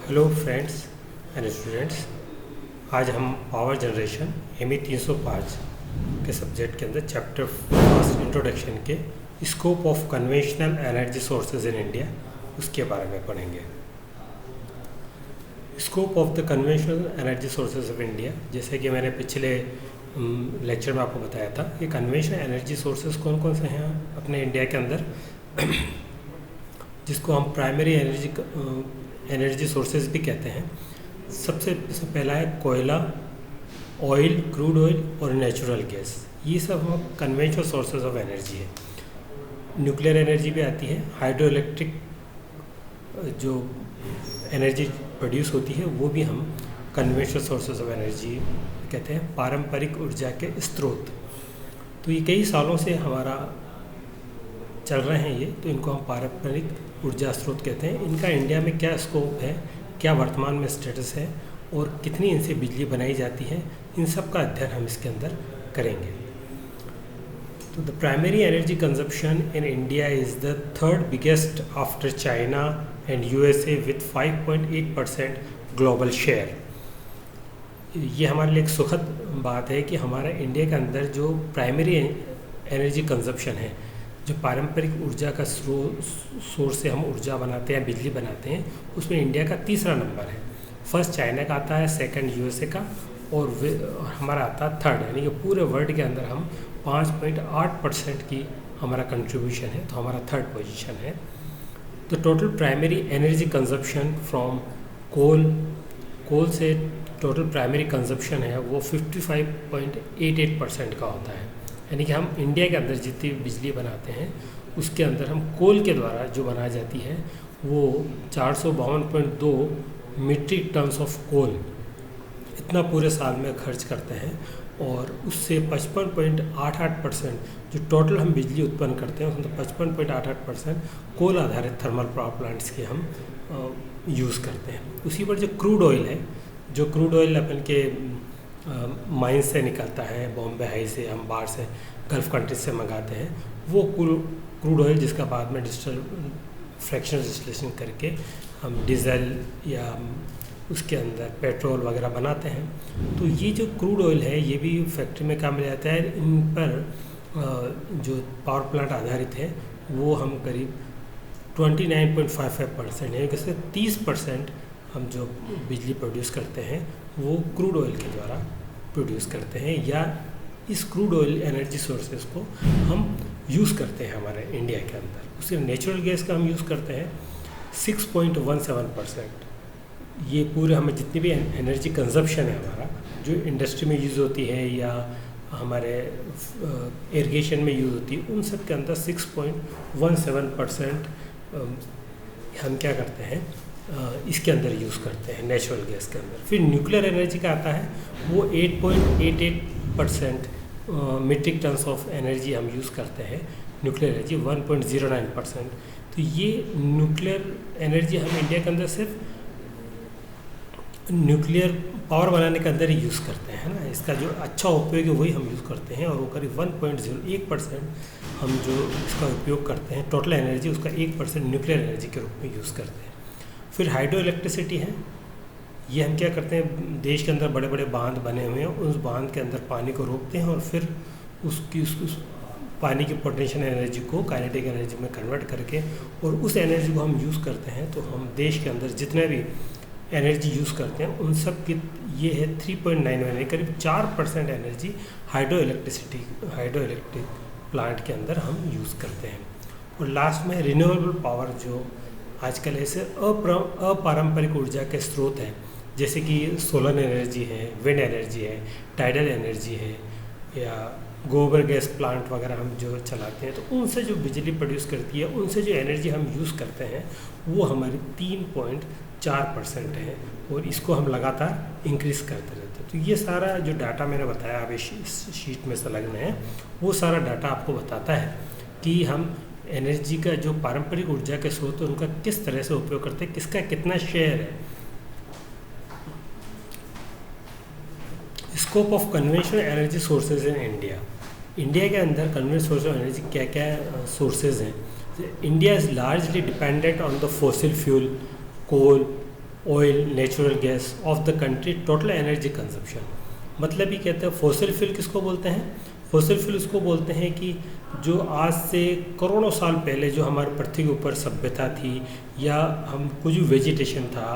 Hello friends and students. आज हम power generation ME 305 के सब्जेक्ट के अंदर चैप्टर फर्स्ट इंट्रोडक्शन के scope of conventional energy sources in India उसके बारे में पढ़ेंगे। Scope of the conventional energy sources of India, जैसे कि मैंने पिछले लेक्चर में आपको बताया था कि कन्वेंशनल एनर्जी सोर्सेज कौन कौन से हैं अपने इंडिया के अंदर, जिसको हम प्राइमरी एनर्जी सोर्सेज भी कहते हैं। सबसे पहला है कोयला, ऑयल, क्रूड ऑयल और नेचुरल गैस। ये सब हम कन्वेंशनल सोर्सेज ऑफ एनर्जी है। न्यूक्लियर एनर्जी भी आती है, हाइड्रो इलेक्ट्रिक जो एनर्जी प्रोड्यूस होती है वो भी हम कन्वेंशनल सोर्सेज ऑफ एनर्जी कहते हैं, पारंपरिक ऊर्जा के स्रोत। तो ये कई सालों से हमारा चल रहे हैं ये, तो इनको हम पारंपरिक ऊर्जा स्रोत कहते हैं। इनका इंडिया में क्या स्कोप है, क्या वर्तमान में स्टेटस है और कितनी इनसे बिजली बनाई जाती है, इन सब का अध्ययन हम इसके अंदर करेंगे। तो the primary energy consumption in India is the third biggest after China and USA with 5.8% global share. ये हमारे लिए एक सुखद बात है कि हमारा इंडिया के अंदर जो प्राइमरी एनर्जी कंजप्शन है, जो पारंपरिक ऊर्जा का सोर्स से हम ऊर्जा बनाते हैं, बिजली बनाते हैं, उसमें इंडिया का तीसरा नंबर है। फर्स्ट चाइना का आता है, सेकंड यूएसए का और हमारा आता है थर्ड। यानी कि पूरे वर्ल्ड के अंदर हम 5.8% की हमारा कंट्रीब्यूशन है, तो हमारा थर्ड पोजीशन है। तो total primary energy consumption from coal से टोटल प्राइमरी कंजप्शन है वो 55.88% का होता है। यानी कि हम इंडिया के अंदर जितनी बिजली बनाते हैं उसके अंदर हम कोल के द्वारा जो बनाई जाती है वो 452.2 मीट्रिक टन्स ऑफ कोल इतना पूरे साल में खर्च करते हैं, और उससे 55.88% जो टोटल हम बिजली उत्पन्न करते हैं उसमें 55.88% कोल आधारित थर्मल पावर प्लांट्स के हम यूज़ करते हैं। उसी पर जो क्रूड ऑयल है, जो क्रूड ऑयल अपन के माइन से निकलता है, बॉम्बे हाई से, हम बाहर से गल्फ़ कंट्रीज से मंगाते हैं, वो क्रूड ऑयल जिसका बाद में फ्रैक्शनल डिस्टिलेशन करके हम डीजल या उसके अंदर पेट्रोल वगैरह बनाते हैं। तो ये जो क्रूड ऑयल है ये भी फैक्ट्री में काम में जाता है। इन पर जो पावर प्लांट आधारित है वो हम करीब 29.55% है, जैसे 30% हम जो बिजली प्रोड्यूस करते हैं वो क्रूड ऑयल के द्वारा प्रोड्यूस करते हैं, या इस क्रूड ऑयल एनर्जी सोर्सेज को हम यूज़ करते हैं हमारे इंडिया के अंदर। उससे नेचुरल गैस का हम यूज़ करते हैं 6.17%। ये पूरे हमें जितनी भी एनर्जी कंजप्शन है हमारा, जो इंडस्ट्री में यूज़ होती है या हमारे इरिगेशन में यूज़ होती है, उन सब के अंदर 6.17% हम क्या करते हैं इसके अंदर यूज़ करते हैं, नेचुरल गैस के अंदर। फिर न्यूक्लियर एनर्जी का आता है वो 8.88% मीट्रिक टन्स ऑफ एनर्जी हम यूज़ करते हैं। Nuclear energy 1.09%। तो ये न्यूक्लियर एनर्जी हम इंडिया के अंदर सिर्फ न्यूक्लियर पावर बनाने के अंदर ही यूज़ करते हैं ना। इसका जो अच्छा उपयोग है वही हम यूज़ करते हैं, और वो करीब 1.01% हम जो इसका उपयोग करते हैं, टोटल एनर्जी उसका 1% न्यूक्लियर एनर्जी के रूप में यूज़ करते हैं। फिर हाइड्रो इलेक्ट्रिसिटी है, ये हम क्या करते हैं, देश के अंदर बड़े बड़े बांध बने हुए हैं, उस बांध के अंदर पानी को रोकते हैं और फिर उस पानी की पोटेंशियल एनर्जी को काइनेटिक एनर्जी में कन्वर्ट करके और उस एनर्जी को हम यूज़ करते हैं। तो हम देश के अंदर जितने भी एनर्जी यूज़ करते हैं उन सब की ये है 3.91, करीब 4% एनर्जी हाइड्रो इलेक्ट्रिक प्लांट के अंदर हम यूज़ करते हैं। और लास्ट में रिन्यूएबल पावर, जो आजकल ऐसे अपारंपरिक ऊर्जा के स्रोत हैं, जैसे कि सोलर एनर्जी है, विंड एनर्जी है, टाइडल एनर्जी है, या गोबर गैस प्लांट वगैरह हम जो चलाते हैं, तो उनसे जो बिजली प्रोड्यूस करती है, उनसे जो एनर्जी हम यूज़ करते हैं वो हमारी 3.4% है, और इसको हम लगातार इंक्रीज़ करते रहते हैं। तो ये सारा जो डाटा मैंने बताया आप इस शीट में संलग्न है, वो सारा डाटा आपको बताता है कि हम एनर्जी का जो पारंपरिक ऊर्जा के स्रोत है उनका किस तरह से उपयोग करते हैं, किसका कितना शेयर है। Scope of conventional energy sources in India के अंदर कन्वेंशनल सोर्स ऑफ एनर्जी क्या क्या सोर्सेज हैं। India is largely dependent on the fossil fuel, coal, oil, natural gas of the country total energy consumption. मतलब ये कहते हैं फॉसिल फ्यूल किसको बोलते हैं? फॉसिल फ्यूल उसको बोलते हैं कि जो आज से करोड़ों साल पहले जो हमारी पृथ्वी के ऊपर सभ्यता थी या हम कुछ भी वेजिटेशन था,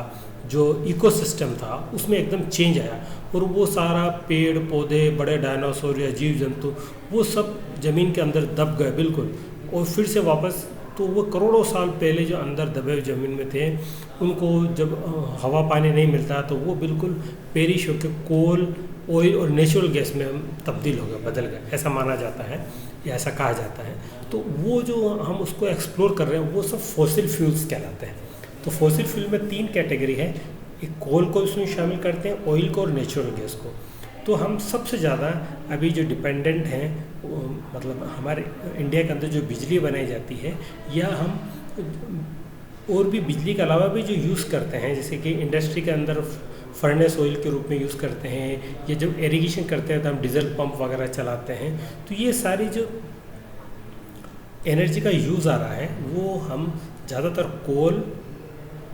जो इकोसिस्टम था, उसमें एकदम चेंज आया और वो सारा पेड़ पौधे, बड़े डायनासोर या जीव जंतु वो सब ज़मीन के अंदर दब गए बिल्कुल, और फिर से वापस तो वो करोड़ों साल पहले जो अंदर दबे हुए ज़मीन में थे उनको जब हवा पानी नहीं मिलता तो वो बिल्कुल पेरिश होकर कोल, ऑयल और नेचुरल गैस में तब्दील हो गए, बदल गए, ऐसा माना जाता है या ऐसा कहा जाता है। तो वो जो हम उसको एक्सप्लोर कर रहे हैं वो सब फॉसिल फ्यूल्स कहलाते हैं। तो फॉसिल फ्यूल में 3 कैटेगरी है, एक कोल को इसमें शामिल करते हैं, ऑयल को और नेचुरल गैस को। तो हम सबसे ज़्यादा अभी जो डिपेंडेंट हैं मतलब हमारे इंडिया के अंदर जो बिजली बनाई जाती है या हम और भी बिजली के अलावा भी जो यूज़ करते हैं, जैसे कि इंडस्ट्री के अंदर फर्नेस ऑयल के रूप में यूज़ करते हैं या जब इरिगेशन करते हैं तो हम डीजल पंप वगैरह चलाते हैं। तो ये सारी जो एनर्जी का यूज़ आ रहा है वो हम ज़्यादातर कोल,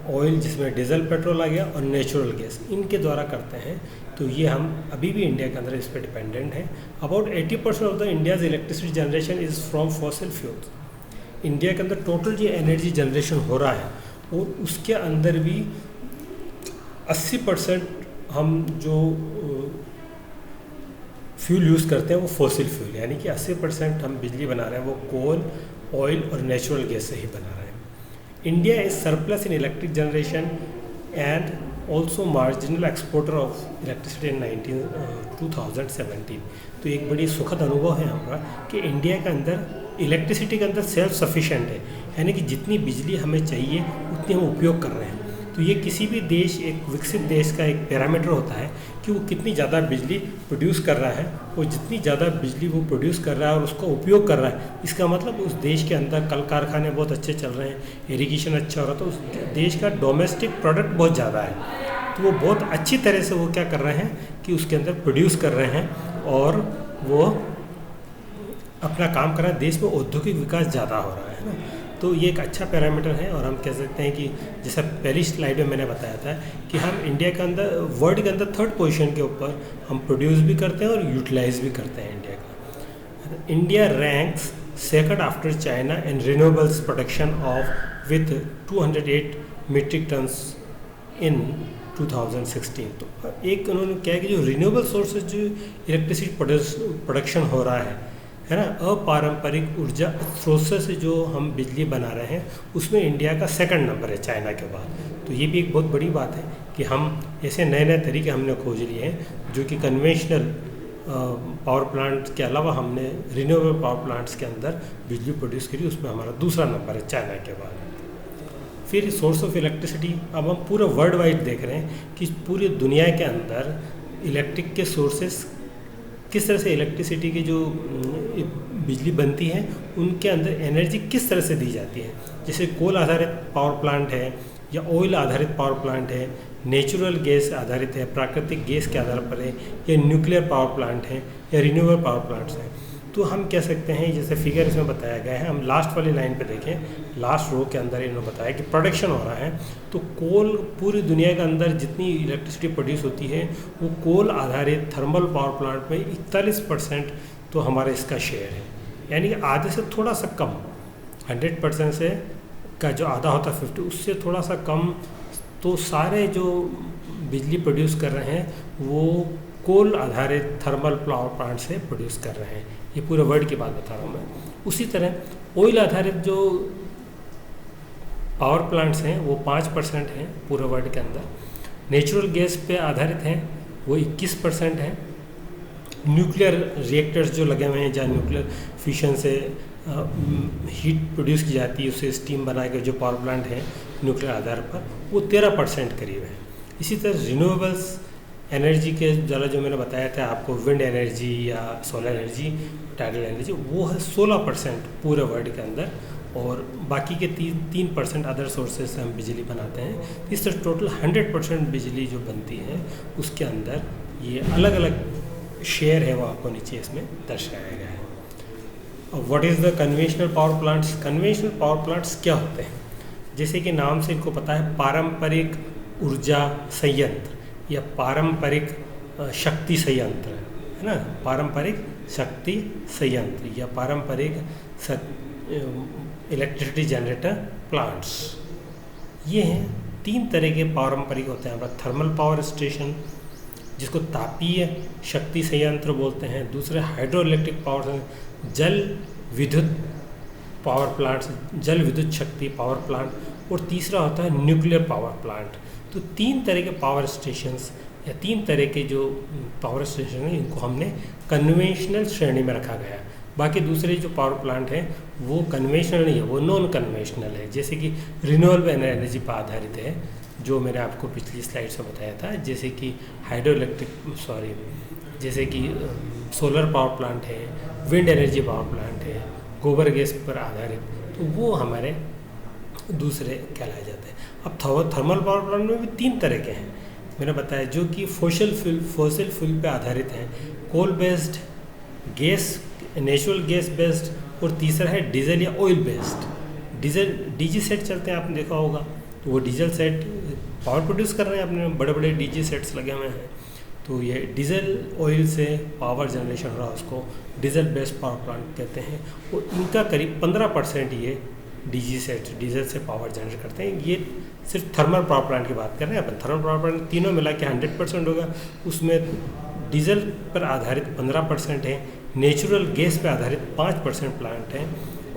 ऑयल जिसमें डीजल पेट्रोल आ गया और नेचुरल गैस इनके द्वारा करते हैं। तो ये हम अभी भी इंडिया के अंदर इस पर डिपेंडेंट हैं। About 80% of the India's electricity generation is from fossil fuels. India के अंदर टोटल जो एनर्जी जनरेशन हो रहा है और उसके अंदर भी 80% हम जो फ्यूल यूज़ करते हैं वो फॉसिल फ्यूल, यानी कि 80% हम बिजली बना रहे हैं वो कोल, ऑयल और नेचुरल गैस से ही बना रहे हैं। India is surplus in electric generation and also marginal exporter of electricity in 2017। तो एक बड़ी सुखद अनुभव है हमारा कि इंडिया के अंदर इलेक्ट्रिसिटी के अंदर सेल्फ सफिशिएंट है, यानी कि जितनी बिजली हमें चाहिए उतनी हम उपयोग कर रहे हैं। तो ये किसी भी देश, एक विकसित देश का एक पैरामीटर होता है कि वो कितनी ज़्यादा बिजली प्रोड्यूस कर रहा है, और जितनी ज़्यादा बिजली वो प्रोड्यूस कर रहा है और उसका उपयोग कर रहा है, इसका मतलब उस देश के अंदर कल कारखाने बहुत अच्छे चल रहे हैं, इरिगेशन अच्छा हो रहा है, तो उस देश का डोमेस्टिक प्रोडक्ट बहुत ज़्यादा है। तो वो बहुत अच्छी तरह से वो क्या कर रहे हैं कि उसके अंदर प्रोड्यूस कर रहे हैं और वो अपना काम कर रहा है, देश में औद्योगिक विकास ज़्यादा हो रहा है ना। तो ये एक अच्छा पैरामीटर है और हम कह सकते हैं कि जैसा पहली स्लाइड में मैंने बताया था कि हम इंडिया के अंदर, वर्ल्ड के अंदर 3rd पोजीशन के ऊपर हम प्रोड्यूस भी करते हैं और यूटिलाइज भी करते हैं इंडिया का। India ranks 2nd after China in renewables production of with 208 metric tons in 2016। तो एक उन्होंने क्या है कि जो रिन्यूएबल सोर्सेज जो इलेक्ट्रिसिटी प्रोडक्शन हो रहा है ना, अपारंपरिक ऊर्जा स्रोत से जो हम बिजली बना रहे हैं उसमें इंडिया का 2nd नंबर है चाइना के बाद। तो ये भी एक बहुत बड़ी बात है कि हम ऐसे नए नए तरीके हमने खोज लिए हैं जो कि कन्वेंशनल पावर प्लांट के अलावा हमने रिन्यूएबल पावर प्लांट्स के अंदर बिजली प्रोड्यूस करी, उसमें हमारा 2रा नंबर है चाइना के बाद। फिर सोर्स ऑफ इलेक्ट्रिसिटी, अब हम पूरे वर्ल्ड वाइड देख रहे हैं कि पूरी दुनिया के अंदर इलेक्ट्रिक के सोर्सेस किस तरह से, इलेक्ट्रिसिटी की जो बिजली बनती है उनके अंदर एनर्जी किस तरह से दी जाती है। जैसे कोल आधारित पावर प्लांट है या ऑयल आधारित पावर प्लांट है, नेचुरल गैस आधारित है, प्राकृतिक गैस के आधार पर है, या न्यूक्लियर पावर प्लांट है या रिन्यूएबल पावर प्लांट्स हैं। तो हम कह सकते हैं, जैसे फिगर इसमें बताया गया है, हम लास्ट वाली लाइन पे देखें, लास्ट रो के अंदर इन्होंने बताया कि प्रोडक्शन हो रहा है। तो कोल, पूरी दुनिया के अंदर जितनी इलेक्ट्रिसिटी प्रोड्यूस होती है वो कोल आधारित थर्मल पावर प्लांट में 41% तो हमारा इसका शेयर है, यानी कि आधे से थोड़ा सा कम, 100% से का जो आधा होता है 50, उससे थोड़ा सा कम। तो सारे जो बिजली प्रोड्यूस कर रहे हैं वो कोल आधारित थर्मल पावर प्लांट से प्रोड्यूस कर रहे हैं। ये पूरे वर्ल्ड की बात बता रहा हूँ मैं। उसी तरह ऑयल आधारित जो पावर प्लांट्स हैं वो 5% हैं पूरे वर्ल्ड के अंदर। नेचुरल गैस पे आधारित हैं वो 21% हैं। न्यूक्लियर रिएक्टर्स जो लगे हुए हैं जहाँ न्यूक्लियर फिशन से हीट प्रोड्यूस की जाती है, उससे स्टीम बना के जो पावर प्लांट है न्यूक्लियर आधार पर, वो 13% करीब है। इसी तरह रिन्यूएबल्स एनर्जी के ज़रा जो मैंने बताया था आपको, विंड एनर्जी या सोलर एनर्जी, टाइडल एनर्जी, वो है 16% पूरे वर्ल्ड के अंदर, और बाकी के 3% अदर सोर्सेज से हम बिजली बनाते हैं। इस तरह टोटल 100% बिजली जो बनती है उसके अंदर ये अलग अलग शेयर है, वो आपको नीचे इसमें दर्शाया गया है। What is the conventional power plants? Conventional power plants क्या होते हैं? जैसे कि नाम से इनको पता है, पारंपरिक ऊर्जा संयंत्र या पारंपरिक शक्ति संयंत्र है ना, पारंपरिक शक्ति संयंत्र या पारंपरिक इलेक्ट्रिसिटी जनरेटर प्लांट्स, ये हैं 3 तरह के पारंपरिक होते हैं हमारा। थर्मल पावर स्टेशन जिसको तापीय शक्ति संयंत्र बोलते हैं, दूसरे हाइड्रो इलेक्ट्रिक पावर, जल विद्युत पावर प्लांट्स, जल विद्युत शक्ति पावर प्लांट, और तीसरा होता है न्यूक्लियर पावर प्लांट। तो 3 तरह के पावर स्टेशंस या 3 तरह के जो पावर स्टेशन हैं इनको हमने कन्वेंशनल श्रेणी में रखा गया। बाकी दूसरे जो पावर प्लांट हैं वो कन्वेंशनल नहीं है, वो नॉन कन्वेंशनल है। जैसे कि रिन्यूएबल एनर्जी पर आधारित है, जो मैंने आपको पिछली स्लाइड से बताया था, जैसे कि जैसे कि सोलर पावर प्लांट है, विंड एनर्जी पावर प्लांट है, गोबर गैस पर आधारित, तो वो हमारे दूसरे कहलाए जाते हैं। अब थर्मल पावर प्लांट में भी 3 तरह के हैं मैंने बताया, जो कि फॉसिल फ्यूल पे आधारित हैं, coal based, gas natural gas based, और तीसरा है डीजल या ऑयल बेस्ड। डीजी सेट चलते हैं, आपने देखा होगा, तो वो डीजल सेट पावर प्रोड्यूस कर रहे हैं, अपने बड़े बड़े डीजी सेट्स लगे हुए हैं, तो ये डीजल ऑयल से पावर जनरेशन हो रहा है, उसको डीजल बेस्ड पावर प्लांट कहते हैं। और इनका करीब 15% ये डीजी सेट डीजल से पावर जनरेट करते हैं। ये सिर्फ थर्मल पावर प्लांट की बात कर रहे हैं अपन। थर्मल पावर प्लांट तीनों मिला के 100% होगा, उसमें डीजल पर आधारित 15% है, नेचुरल गैस पर आधारित 5% प्लांट है,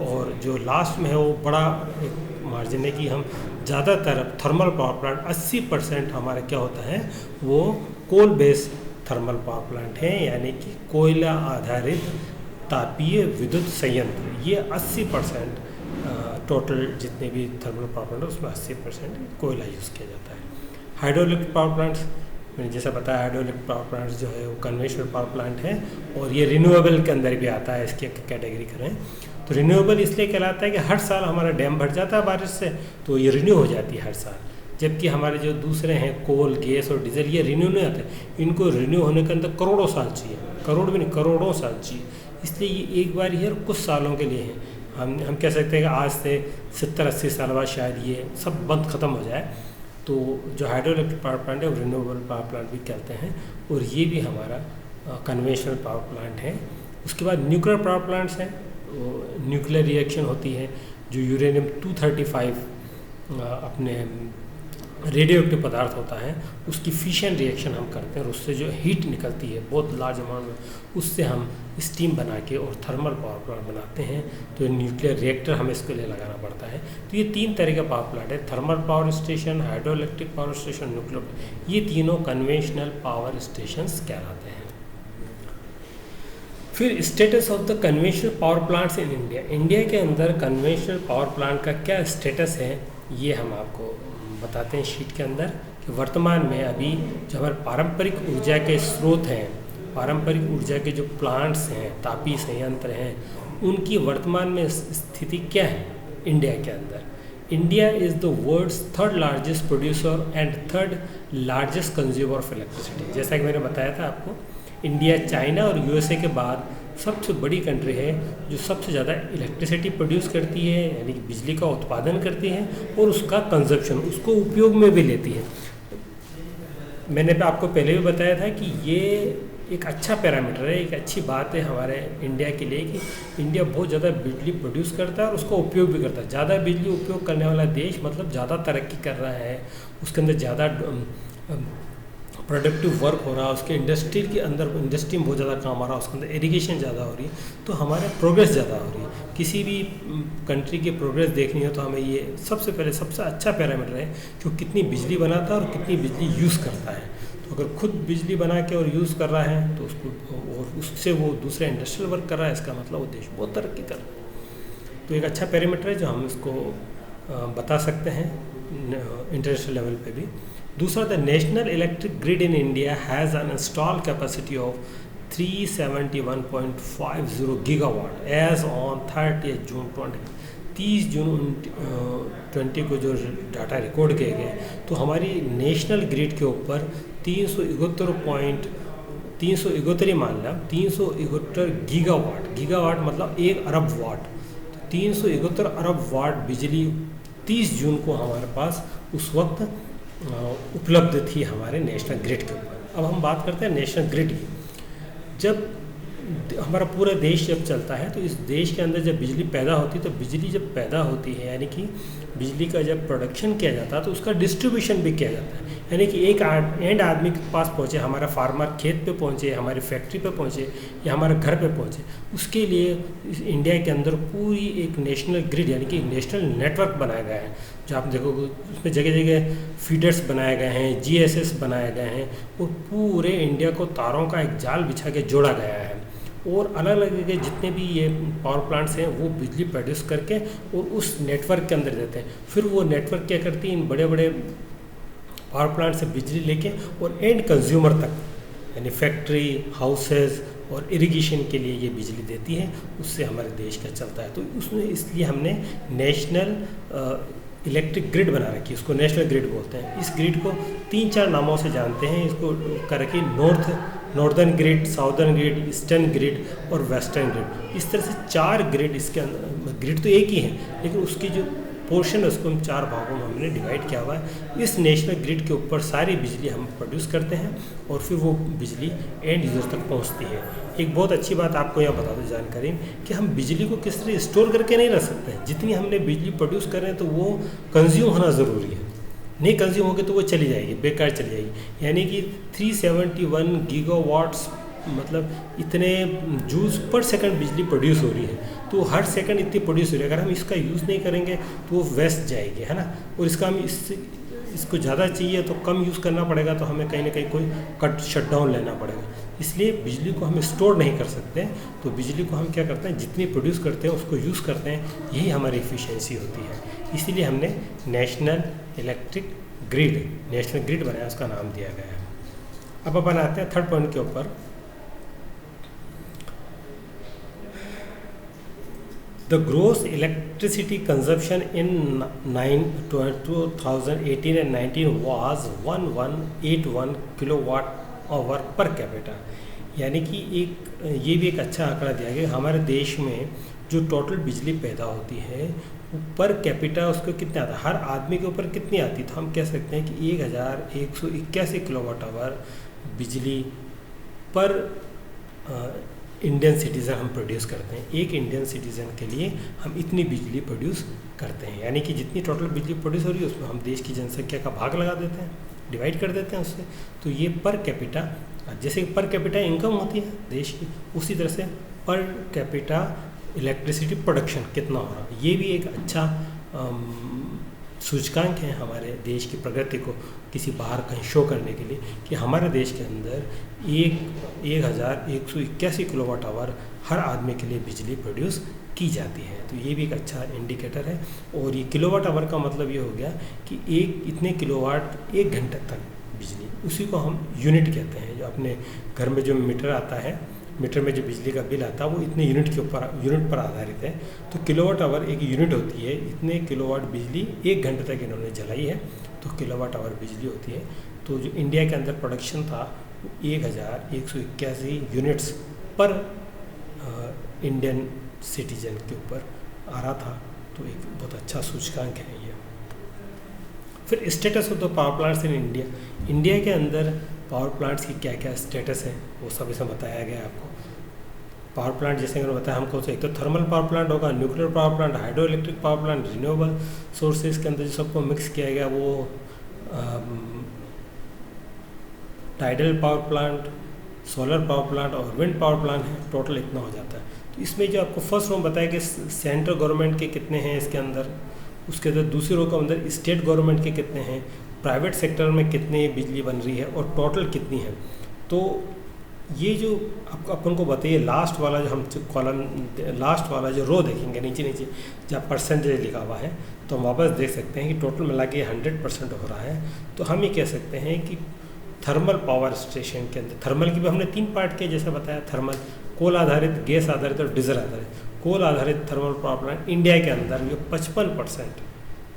और जो लास्ट में है वो बड़ा एक मार्जिन है कि हम ज़्यादातर थर्मल पावर प्लांट 80% हमारा क्या होता है वो coal based thermal power plant है, यानी कि कोयला आधारित तापीय विद्युत संयंत्र। ये 80% टोटल जितने भी थर्मल पावर प्लांट है उसमें 80% कोयला यूज़ किया जाता है। हाइड्रो इलेक्ट्रिक पावर प्लांट्स, मैंने जैसा बताया, हाइड्रो इलेक्ट्रिक पावर प्लांट्स जो है वो कन्वेंशनल पावर प्लांट है, और ये रिन्यूएबल के अंदर भी आता है, इसकी कैटेगरी करें तो रिन्यूएबल इसलिए कहलाता है कि हर साल हमारा डैम भर जाता है बारिश से, तो ये रिन्यू हो जाती है हर साल। जबकि हमारे जो दूसरे हैं कोल, गैस और डीजल, ये रिन्यू नहीं होते, इनको रिन्यू होने के अंदर करोड़ों साल चाहिए, करोड़ भी नहीं करोड़ों साल चाहिए, इसलिए ये एक बार ही और कुछ सालों के लिए है। हम कह सकते हैं कि आज से 70-80 साल बाद शायद ये सब बंद ख़त्म हो जाए। तो जो हाइड्रो इलेक्ट्रिक पावर प्लांट है वो रिन्यूएबल पावर प्लांट भी कहते हैं, और ये भी हमारा कन्वेंशनल पावर प्लांट है। उसके बाद न्यूक्लियर पावर प्लांट्स हैं, न्यूक्लियर रिएक्शन होती है, जो यूरेनियम 235 अपने रेडियो एक्टिव पदार्थ होता है, उसकी फिशन रिएक्शन हम करते हैं, और उससे जो हीट निकलती है बहुत लार्ज अमाउंट में, उससे हम स्टीम बना के और थर्मल पावर प्लांट बनाते हैं। तो न्यूक्लियर रिएक्टर हमें इसके लिए लगाना पड़ता है। तो ये 3 तरह का पावर प्लांट है, thermal power station, hydro electric power station, nuclear, ये तीनों कन्वेंशनल पावर स्टेशंस कहलाते हैं। फिर status of the conventional power plants in India. India के अंदर कन्वेंशनल पावर प्लांट का क्या स्टेटस है ये हम आपको बताते हैं शीट के अंदर, कि वर्तमान में अभी जो हमारे पारंपरिक ऊर्जा के स्रोत हैं, पारंपरिक ऊर्जा के जो प्लांट्स हैं, तापीय संयंत्र हैं, उनकी वर्तमान में स्थिति क्या है इंडिया के अंदर। India is the world's 3rd largest producer and 3rd largest consumer of electricity. जैसा कि मैंने बताया था आपको, इंडिया चाइना और यूएसए के बाद सबसे बड़ी कंट्री है जो सबसे ज़्यादा इलेक्ट्रिसिटी प्रोड्यूस करती है, यानी कि बिजली का उत्पादन करती है, और उसका कंजप्शन, उसको उपयोग में भी लेती है। मैंने आपको पहले भी बताया था कि ये एक अच्छा पैरामीटर है, एक अच्छी बात है हमारे इंडिया के लिए कि इंडिया बहुत ज़्यादा बिजली प्रोड्यूस करता है और उसका उपयोग भी करता है। ज़्यादा बिजली उपयोग करने वाला देश मतलब ज़्यादा तरक्की कर रहा है, उसके अंदर ज़्यादा प्रोडक्टिव वर्क हो रहा है, उसके इंडस्ट्री के अंदर इंडस्ट्री में बहुत ज़्यादा काम आ रहा है, उसके अंदर इरिगेशन ज़्यादा हो रही है, तो हमारे प्रोग्रेस ज़्यादा हो रही है। किसी भी कंट्री की प्रोग्रेस देखनी हो तो हमें ये सबसे पहले सबसे अच्छा पैरामीटर है कि वो कितनी बिजली बनाता है और कितनी बिजली यूज़ करता है। तो अगर खुद बिजली बना के और यूज़ कर रहा है तो उसको, और उससे वो दूसरा इंडस्ट्रियल वर्क कर रहा है, इसका मतलब वो देश बहुत तरक्की कर रहा है। तो एक अच्छा पैरामीटर है जो हम इसको बता सकते हैं इंटरनेशनल लेवल पे भी। दूसरा, the national electric grid in India has an install capacity of 371.50 gigawatt as on 30 June 30 June 20 को जो डाटा रिकॉर्ड किए गए, तो हमारी नेशनल ग्रिड के ऊपर 371 मान लें, 371 गीगावाट मतलब 1 अरब वाट, तो 371 अरब वाट बिजली 30 जून को हमारे पास उस वक्त उपलब्ध थी हमारे नेशनल ग्रिड के ऊपर। अब हम बात करते हैं नेशनल ग्रिड की। जब हमारा पूरा देश जब चलता है तो इस देश के अंदर जब बिजली पैदा होती है, तो बिजली जब पैदा होती है यानी कि बिजली का जब प्रोडक्शन किया जाता है तो उसका डिस्ट्रीब्यूशन भी किया जाता है। यानी कि एक एंड आदमी के पास पहुँचे, हमारा फार्मर खेत पे पहुँचे, हमारी फैक्ट्री पे पहुँचे या हमारे घर पे पहुँचे, उसके लिए इस इंडिया के अंदर पूरी एक नेशनल ग्रिड यानी कि नेशनल नेटवर्क बनाया गया है। जो आप देखोगे उसमें जगह जगह फीडर्स बनाए गए हैं, जीएसएस बनाए गए हैं और पूरे इंडिया को तारों का एक जाल बिछा के जोड़ा गया है। और अलग अलग जितने भी ये पावर प्लांट्स हैं वो बिजली प्रोड्यूस करके और उस नेटवर्क के अंदर देते हैं। फिर वो नेटवर्क क्या करती है, इन बड़े बड़े पावर प्लांट से बिजली लेके और एंड कंज्यूमर तक यानी फैक्ट्री, हाउसेस और इरिगेशन के लिए ये बिजली देती है। उससे हमारे देश का चलता है। तो उसमें इसलिए हमने नेशनल इलेक्ट्रिक ग्रिड बना रखी है, उसको नेशनल ग्रिड बोलते हैं। इस ग्रिड को 3-4 नामों से जानते हैं। इसको कर रखी northern grid, southern grid, eastern grid और वेस्टर्न ग्रिड। इस तरह से 4 ग्रिड इसके अंदर। ग्रिड तो एक ही है लेकिन उसकी जो पोर्शन है उसको हम 4 भागों में हमने डिवाइड किया हुआ है। इस नेशनल ग्रिड के ऊपर सारी बिजली हम प्रोड्यूस करते हैं और फिर वो बिजली एंड यूज़र तक पहुंचती है। एक बहुत अच्छी बात आपको यहाँ बता दूँ जानकारी कि हम बिजली को किस तरह स्टोर करके नहीं रख सकते हैं। जितनी हमने बिजली प्रोड्यूस कर रहे हैं तो वो कंज्यूम होना ज़रूरी है। नहीं कंज्यूम होगी तो वो चली जाएगी, बेकार चली जाएगी। यानी कि 371 गीगावाट्स मतलब इतने जूल्स पर सेकंड बिजली प्रोड्यूस हो रही है। तो हर सेकंड इतनी प्रोड्यूस हो रही है। अगर हम इसका यूज़ नहीं करेंगे तो वो वेस्ट जाएगी, है ना। और इसका हम इसको ज़्यादा चाहिए तो कम यूज़ करना पड़ेगा, तो हमें कहीं ना कहीं कोई शटडाउन लेना पड़ेगा। इसलिए बिजली को हम स्टोर नहीं कर सकते। तो बिजली को हम क्या करते हैं, जितनी प्रोड्यूस करते हैं उसको यूज़ करते हैं, यही हमारी एफिशिएंसी होती है। इसीलिए हमने national electric grid, national grid बनाया, उसका नाम दिया गया है। अब अपन आते हैं थर्ड पॉइंट के ऊपर। The gross electricity consumption in 2018 and 19 was 1181 kilowatt hour per capita। यानी कि ये भी एक अच्छा आंकड़ा दिया गया। हमारे देश में जो टोटल बिजली पैदा होती है पर कैपिटा उसको कितने आता है, हर आदमी के ऊपर कितनी आती, तो हम कह सकते हैं कि 1181 किलोवाट आवर बिजली पर इंडियन सिटीज़न हम प्रोड्यूस करते हैं। एक इंडियन सिटीज़न के लिए हम इतनी बिजली प्रोड्यूस करते हैं। यानी कि जितनी टोटल बिजली प्रोड्यूस हो रही है उसमें हम देश की जनसंख्या का भाग लगा देते हैं, डिवाइड कर देते हैं उससे। तो ये पर कैपिटा, जैसे पर कैपिटा इनकम होती है देश की, उसी तरह से पर कैपिटा इलेक्ट्रिसिटी प्रोडक्शन कितना हो रहा है। ये भी एक अच्छा सूचकांक है हमारे देश की प्रगति को किसी बाहर कहीं शो करने के लिए कि हमारे देश के अंदर 1181 किलोवाट आवर हर आदमी के लिए बिजली प्रोड्यूस की जाती है। तो ये भी एक अच्छा इंडिकेटर है। और ये किलोवाट आवर का मतलब ये हो गया कि इतने किलोवाट 1 घंटे तक बिजली, उसी को हम यूनिट कहते हैं। जो अपने घर में जो मीटर आता है, मीटर में जो बिजली का बिल आता है वो इतने यूनिट पर आधारित है। तो किलोवाट आवर एक यूनिट होती है। इतने किलोवाट बिजली 1 घंटे तक इन्होंने जलाई है तो किलोवाट आवर बिजली होती है। तो जो इंडिया के अंदर प्रोडक्शन था 1181 यूनिट्स पर इंडियन सिटीजन के ऊपर आ रहा था। तो एक बहुत अच्छा सूचकांक है ये। फिर status of the power plants in India. India के अंदर पावर प्लांट्स की क्या क्या स्टेटस है वो सब इसमें बताया गया है आपको। पावर प्लांट जैसे अगर बताया हमको, तो एक तो थर्मल पावर प्लांट होगा, nuclear power plant, hydro electric power plant, renewable sources के अंदर जो सबको मिक्स किया गया वो tidal power plant, solar power plant और विंड पावर प्लांट है। टोटल इतना हो जाता है। तो इसमें जो आपको फर्स्ट रो बताया कि सेंट्रल गवर्नमेंट के कितने हैं इसके अंदर, उसके अंदर दूसरी रो के अंदर स्टेट गवर्नमेंट के कितने हैं, प्राइवेट सेक्टर में कितनी बिजली बन रही है और टोटल कितनी है। तो ये जो आपको अपन को बताइए, लास्ट वाला जो हम कॉलम, लास्ट वाला जो रो देखेंगे नीचे जहाँ परसेंटेज लिखा हुआ है, तो हम वापस देख सकते हैं कि टोटल मिला के 100% हो रहा है। तो हम ये कह सकते हैं कि थर्मल पावर स्टेशन के अंदर, थर्मल की भी हमने 3 पार्ट किए जैसे बताया, थर्मल, कोल आधारित, गैस आधारित और डीजल आधारित। कोल आधारित थर्मल पावर प्लांट इंडिया के अंदर जो 55%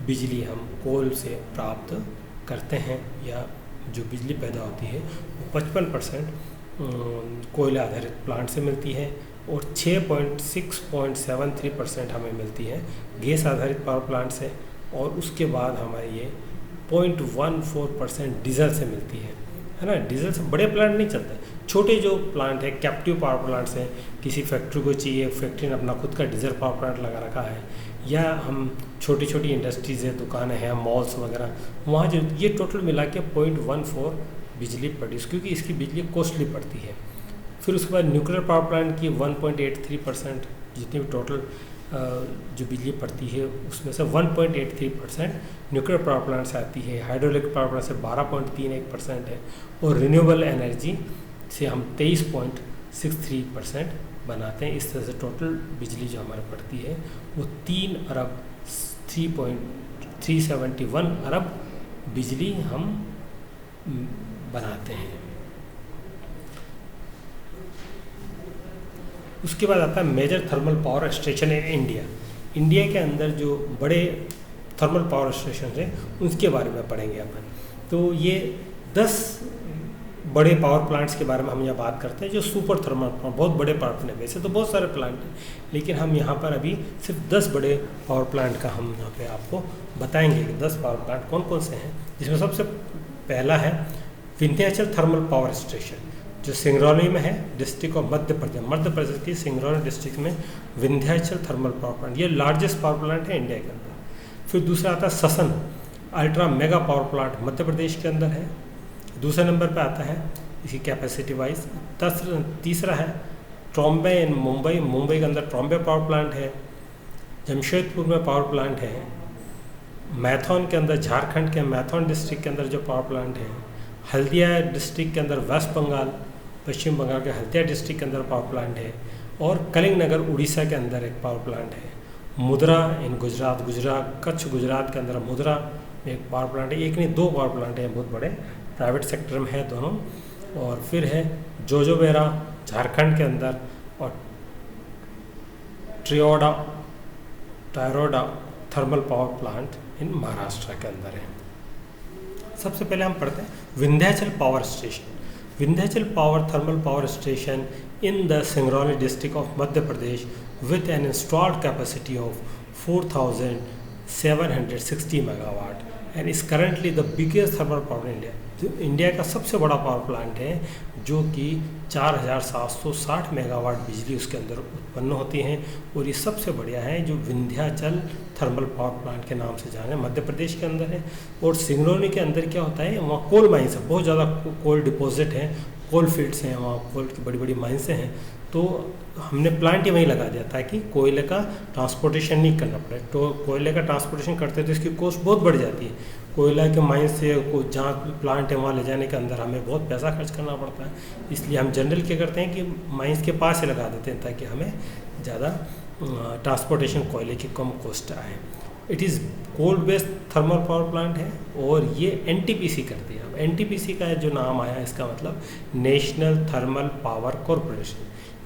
बिजली हम कोल से प्राप्त करते हैं, या जो बिजली पैदा होती है वो 55% कोयला आधारित प्लांट से मिलती है और 6.73% हमें मिलती है गैस आधारित पावर प्लांट से। और उसके बाद हमारे ये 0.14% डीजल से मिलती है ना। डीजल से बड़े प्लांट नहीं चलते, छोटे जो प्लांट है कैप्टिव पावर प्लांट्स हैं, किसी फैक्ट्री को चाहिए, फैक्ट्री ने अपना खुद का डीजल पावर प्लांट लगा रखा है, या हम छोटी छोटी इंडस्ट्रीज़ है, दुकानें हैं, मॉल्स वगैरह, वहाँ जो ये टोटल मिला के 0.14 बिजली प्रोड्यूस, क्योंकि इसकी बिजली कॉस्टली पड़ती है। फिर उसके बाद न्यूक्लियर पावर प्लांट की 1.83% जितनी भी टोटल जो बिजली पड़ती है उसमें से 1.83% न्यूक्लियर पावर प्लांट से आती है। हाइड्रोइलेक्ट्रिक पावर प्लांट से 12.31% है, और रिन्यूएबल एनर्जी से हम 23.63% बनाते हैं। इस तरह से टोटल बिजली जो हमारे पड़ती है वो 3,371 अरब बिजली हम बनाते हैं। उसके बाद आता है major thermal power station in India. India के अंदर जो बड़े थर्मल पावर स्टेशन हैं उसके बारे में पढ़ेंगे अपन। तो ये 10 बड़े पावर प्लांट्स के बारे में हम यहाँ बात करते हैं, जो सुपर थर्मल प्लांट, बहुत बड़े पावर प्लांट। वैसे तो बहुत सारे प्लांट हैं, लेकिन हम यहाँ पर अभी सिर्फ 10 बड़े पावर प्लांट का हम यहाँ पे आपको बताएंगे कि 10 पावर प्लांट कौन कौन से हैं। जिसमें सबसे पहला है विंध्याचल थर्मल पावर स्टेशन, जो सिंगरौली में है, डिस्ट्रिक्ट ऑफ मध्य प्रदेश। मध्य प्रदेश की सिंगरौली डिस्ट्रिक्ट में विंध्याचल थर्मल पावर प्लांट, ये लार्जेस्ट पावर प्लांट है इंडिया के अंदर। फिर दूसरा आता है Sasan ultra mega power plant, Madhya Pradesh के अंदर है, दूसरे नंबर पे आता है इसकी कैपेसिटी वाइज। तीसरा है ट्रॉम्बे इन मुंबई, मुंबई के अंदर ट्रॉम्बे पावर प्लांट है। जमशेदपुर में पावर प्लांट है। मैथन के अंदर, झारखंड के मैथन डिस्ट्रिक्ट के अंदर जो पावर प्लांट है। हल्दिया डिस्ट्रिक्ट के अंदर, वेस्ट बंगाल, पश्चिम बंगाल के हल्दिया डिस्ट्रिक्ट के अंदर पावर प्लांट है। और कलिंगनगर उड़ीसा के अंदर एक पावर प्लांट है। मुद्रा इन गुजरात, कच्छ गुजरात के अंदर मुद्रा में एक पावर प्लांट है। एक नहीं 2 पावर प्लांट हैं बहुत बड़े, प्राइवेट सेक्टर में है दोनों। और फिर है जोजोबेरा झारखंड के अंदर, और Tiroda thermal power plant in Maharashtra के अंदर है। सबसे पहले हम पढ़ते हैं Vindhyachal power station. Vindhyachal power thermal power station in the Singrauli district of Madhya Pradesh with an installed capacity of 4,760 megawatt and is currently the biggest thermal power in India। जो India का सबसे बड़ा पावर प्लांट है, जो कि 4,760 megawatt बिजली उसके अंदर उत्पन्न होती है। और ये सबसे बढ़िया है जो विंध्याचल थर्मल पावर प्लांट के नाम से जाने, मध्य प्रदेश के अंदर है। और सिंगरौली के अंदर क्या होता है, वहाँ कोल माइंस है, बहुत ज़्यादा कोल डिपॉजिट है, कोल फील्ड्स हैं, वहाँ कोल की बड़ी बड़ी माइंस हैं। तो हमने प्लांट ही वहीं लगा दिया ताकि कोयले का ट्रांसपोर्टेशन नहीं करना पड़े। तो कोयले का ट्रांसपोर्टेशन करते तो इसकी कॉस्ट बहुत बढ़ जाती है। कोयला के माइंस से जहाँ प्लांट है वहाँ ले जाने के अंदर हमें बहुत पैसा खर्च करना पड़ता है। इसलिए हम जनरल क्या करते हैं कि माइंस के पास ही लगा देते हैं ताकि हमें ज़्यादा ट्रांसपोर्टेशन कोयले की कम कॉस्ट आए। It is coal based thermal power plant है और ये NTPC करती है। अब NTPC का जो नाम आया इसका मतलब नेशनल थर्मल पावर कॉरपोरेशन।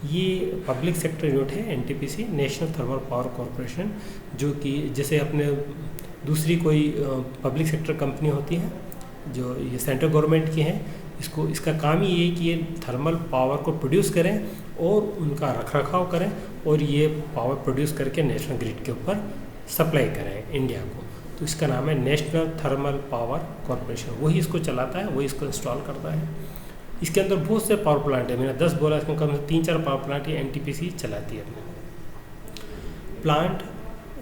ये पब्लिक सेक्टर यूनिट है NTPC, national thermal power corporation, जो कि जैसे अपने दूसरी कोई पब्लिक सेक्टर कंपनी होती है जो ये सेंट्रल गवर्नमेंट की है, इसका काम ही ये है कि ये थर्मल पावर को प्रोड्यूस करें और उनका रखरखाव करें और ये पावर प्रोड्यूस करके नेशनल ग्रिड के ऊपर सप्लाई करें इंडिया को। तो इसका नाम है नेशनल थर्मल पावर कॉरपोरेशन। वही इसको चलाता है, वही इसको इंस्टॉल करता है। इसके अंदर बहुत से पावर प्लांट है, मैंने 10 बोला, इसमें कम से 3-4 पावर प्लांट ये NTPC चलाती है। Plant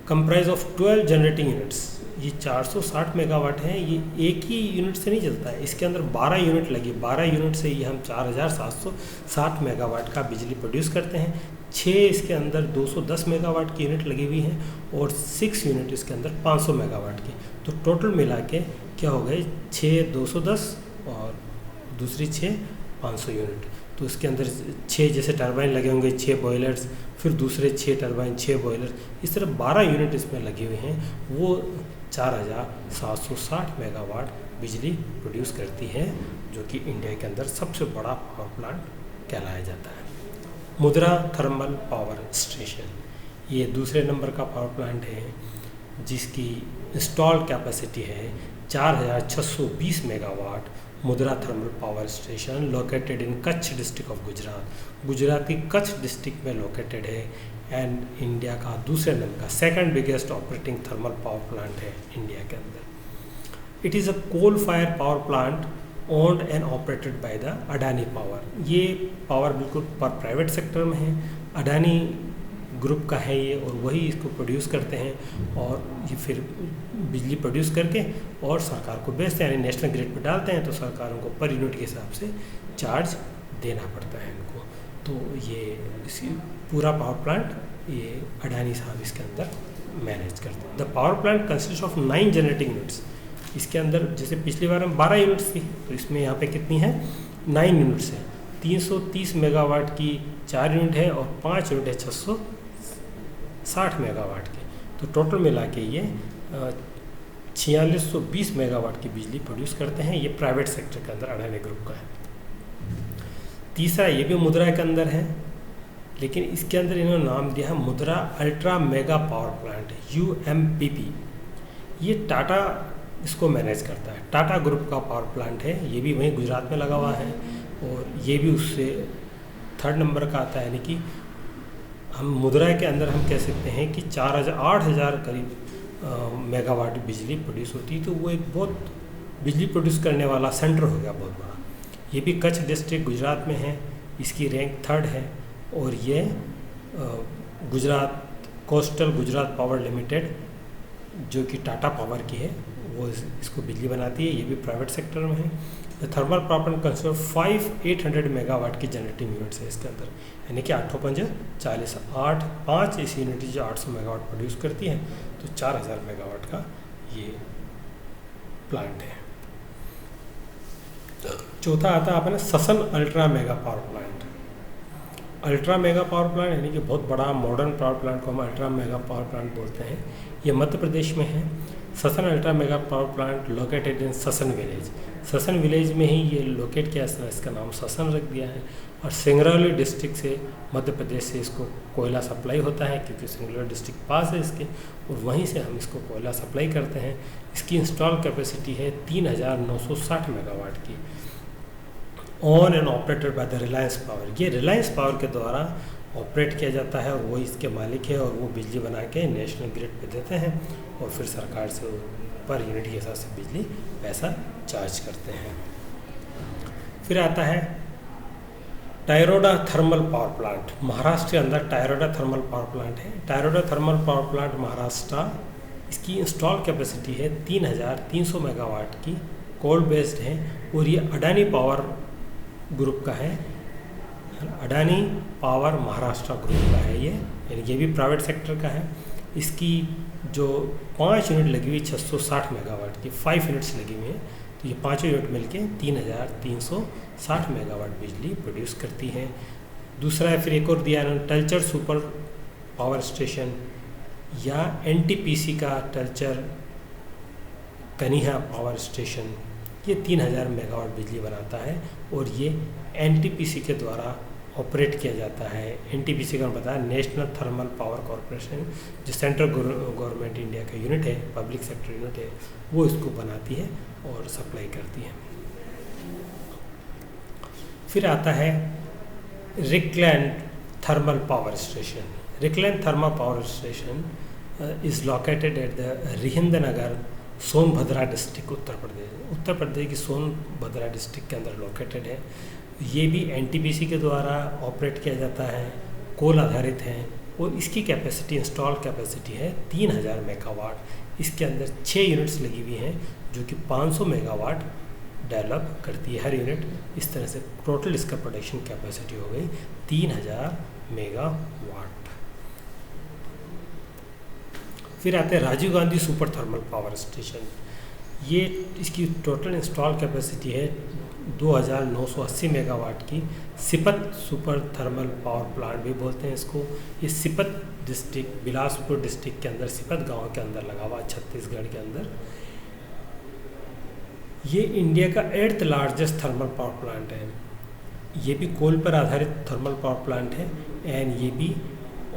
comprise of 12 generating units. ये 460 मेगावाट है, ये एक ही यूनिट से नहीं चलता है, इसके अंदर 12 यूनिट लगी। 12 यूनिट से ये हम 4,760 मेगावाट का बिजली प्रोड्यूस करते हैं। 6 इसके अंदर 210 मेगावाट की यूनिट लगी हुई हैं और 6 यूनिट इसके अंदर 500 मेगावाट की। तो टोटल मिला के क्या हो गए, 6 210 और दूसरी 6 500 यूनिट। तो इसके अंदर 6 जैसे टरबाइन लगे होंगे, 6 बॉयलर्स, फिर दूसरे 6 टरबाइन, 6 बॉयलर, इस तरह 12 यूनिट इसमें लगे हुए हैं। वो 4,760 मेगावाट बिजली प्रोड्यूस करती है, जो कि इंडिया के अंदर सबसे बड़ा पावर प्लांट कहलाया जाता है। मुद्रा थर्मल पावर स्टेशन, ये दूसरे नंबर का पावर प्लांट है, जिसकी इंस्टॉल्ड कैपेसिटी है 4,620 megawatt. Mundra thermal power station located in Kutch district of Gujarat, Gujarat की कच्छ डिस्ट्रिक्ट में लोकेटेड है एंड इंडिया का दूसरे नंबर का second biggest operating thermal power plant है इंडिया के अंदर। It is a coal fire power plant owned and operated by the Adani power. ये पावर बिल्कुल प्राइवेट सेक्टर में है, अडानी ग्रुप का है ये, और वही इसको प्रोड्यूस करते हैं और ये फिर बिजली प्रोड्यूस करके और सरकार को बेचते हैं, यानी नेशनल ग्रिड पे डालते हैं, तो सरकारों को पर यूनिट के हिसाब से चार्ज देना पड़ता है इनको। तो ये इसी पूरा पावर प्लांट ये अडानी साहब इसके अंदर मैनेज करते हैं। The power plant consist of 9 generating units. इसके अंदर जैसे पिछली बार हम 12 यूनिट्स थी, तो इसमें यहाँ पे कितनी है, 9 यूनिट्स है। 330 मेगावाट की 4 यूनिट है और 5 यूनिट है 660 मेगावाट की। तो टोटल मिला के ये 4620 मेगावाट की बिजली प्रोड्यूस करते हैं। ये प्राइवेट सेक्टर के अंदर अडानी ग्रुप का है। तीसरा, ये भी मुद्रा के अंदर है, लेकिन इसके अंदर इन्होंने नाम दिया है मुद्रा ultra mega power plant, UMPP। ये टाटा इसको मैनेज करता है, टाटा ग्रुप का पावर प्लांट है। ये भी वहीं गुजरात में लगा हुआ है और ये भी उससे 3rd नंबर का आता है। यानी कि हम मुद्रा के अंदर हम कह सकते हैं कि 8,000 करीब मेगावाट बिजली प्रोड्यूस होती है। तो वो एक बहुत बिजली प्रोड्यूस करने वाला सेंटर हो गया बहुत बड़ा। ये भी कच्छ डिस्ट्रिक्ट गुजरात में है, इसकी रैंक 3rd है और ये Gujarat coastal Gujarat power limited जो कि टाटा पावर की है वो इसको बिजली बनाती है। ये भी प्राइवेट सेक्टर में है। The thermal power plant consist 5,800 megawatt की जनरेटिंग यूनिट्स है इसके अंदर, यानी कि 8 5 40 5 ऐसी यूनिट जो 800 मेगावाट प्रोड्यूस करती है, तो 4,000 मेगावाट का ये प्लांट है। चौथा आता है अपना Sasan ultra mega power plant. Ultra mega power plant यानी कि बहुत बड़ा मॉडर्न पावर प्लांट को हम अल्ट्रा मेगा पावर प्लांट बोलते हैं। ये मध्य प्रदेश में है। Sasan ultra mega power plant located in Sasan village. Sasan village में ही ये लोकेट किया, इसका नाम ससन रख दिया है। और सिंगरौली डिस्ट्रिक्ट से मध्य प्रदेश से इसको कोयला सप्लाई होता है, क्योंकि सिंगरौली डिस्ट्रिक्ट पास है इसके, और वहीं से हम इसको कोयला सप्लाई करते हैं। इसकी इंस्टॉल कैपेसिटी है 3,960 मेगावाट की। On and operated by the Reliance power. ये रिलायंस पावर के द्वारा ऑपरेट किया जाता है और वो इसके मालिक है, और वो बिजली बना के नेशनल ग्रिड पे देते हैं और फिर सरकार से पर यूनिट के हिसाब से बिजली पैसा चार्ज करते हैं। फिर आता है टायरोडा थर्मल पावर प्लांट। महाराष्ट्र के अंदर टायरोडा थर्मल पावर प्लांट है। टायरोडा थर्मल पावर प्लांट महाराष्ट्र, इसकी इंस्टॉल कैपेसिटी है 3,300 मेगावाट की, कोल बेस्ड है, और ये अडानी पावर ग्रुप का है। अडानी पावर महाराष्ट्र ग्रुप का है ये, यानी ये भी प्राइवेट सेक्टर का है। इसकी जो 5 यूनिट लगी हुई 660 मेगावाट की, 5 यूनिट्स लगी हुई हैं, तो ये 5 यूनिट मिलके 3,360 मेगावाट बिजली प्रोड्यूस करती हैं। दूसरा है, फिर एक और दिया है टल्चर सुपर पावर स्टेशन या NTPC का टल्चर कनिहा पावर स्टेशन। ये 3,000 मेगावाट बिजली बनाता है और ये NTPC के द्वारा ऑपरेट किया जाता है। NTPC का बताया नेशनल थर्मल पावर कॉरपोरेशन, जो सेंट्रल गवर्नमेंट इंडिया का यूनिट है, पब्लिक सेक्टर यूनिट है, वो इसको बनाती है और सप्लाई करती है। फिर आता है Rihand thermal power station. Rihand thermal power station is located at the Rihandnagar, Sonbhadra district, Uttar Pradesh की सोनभद्रा डिस्ट्रिक्ट के अंदर लोकेटेड है। ये भी NTPC के द्वारा ऑपरेट किया जाता है, कोल आधारित है, और इसकी कैपेसिटी, इंस्टॉल कैपेसिटी है 3,000 मेगावाट। इसके अंदर 6 यूनिट्स लगी हुई हैं जो कि 500 मेगावाट डेवलप करती है हर यूनिट। इस तरह से टोटल इसका प्रोडक्शन कैपेसिटी हो गई 3,000 मेगावाट। फिर आते हैं Rajiv Gandhi super thermal power station. ये इसकी टोटल इंस्टॉल कैपेसिटी है 2,980 मेगावाट की। Sipat super thermal power plant भी बोलते हैं इसको। ये सिपत डिस्ट्रिक्ट, बिलासपुर डिस्ट्रिक्ट के अंदर, सिपत गांव के अंदर लगा हुआ, छत्तीसगढ़ के अंदर। ये इंडिया का 8th largest thermal power plant है। ये भी कोल पर आधारित थर्मल पावर प्लांट है, एंड ये भी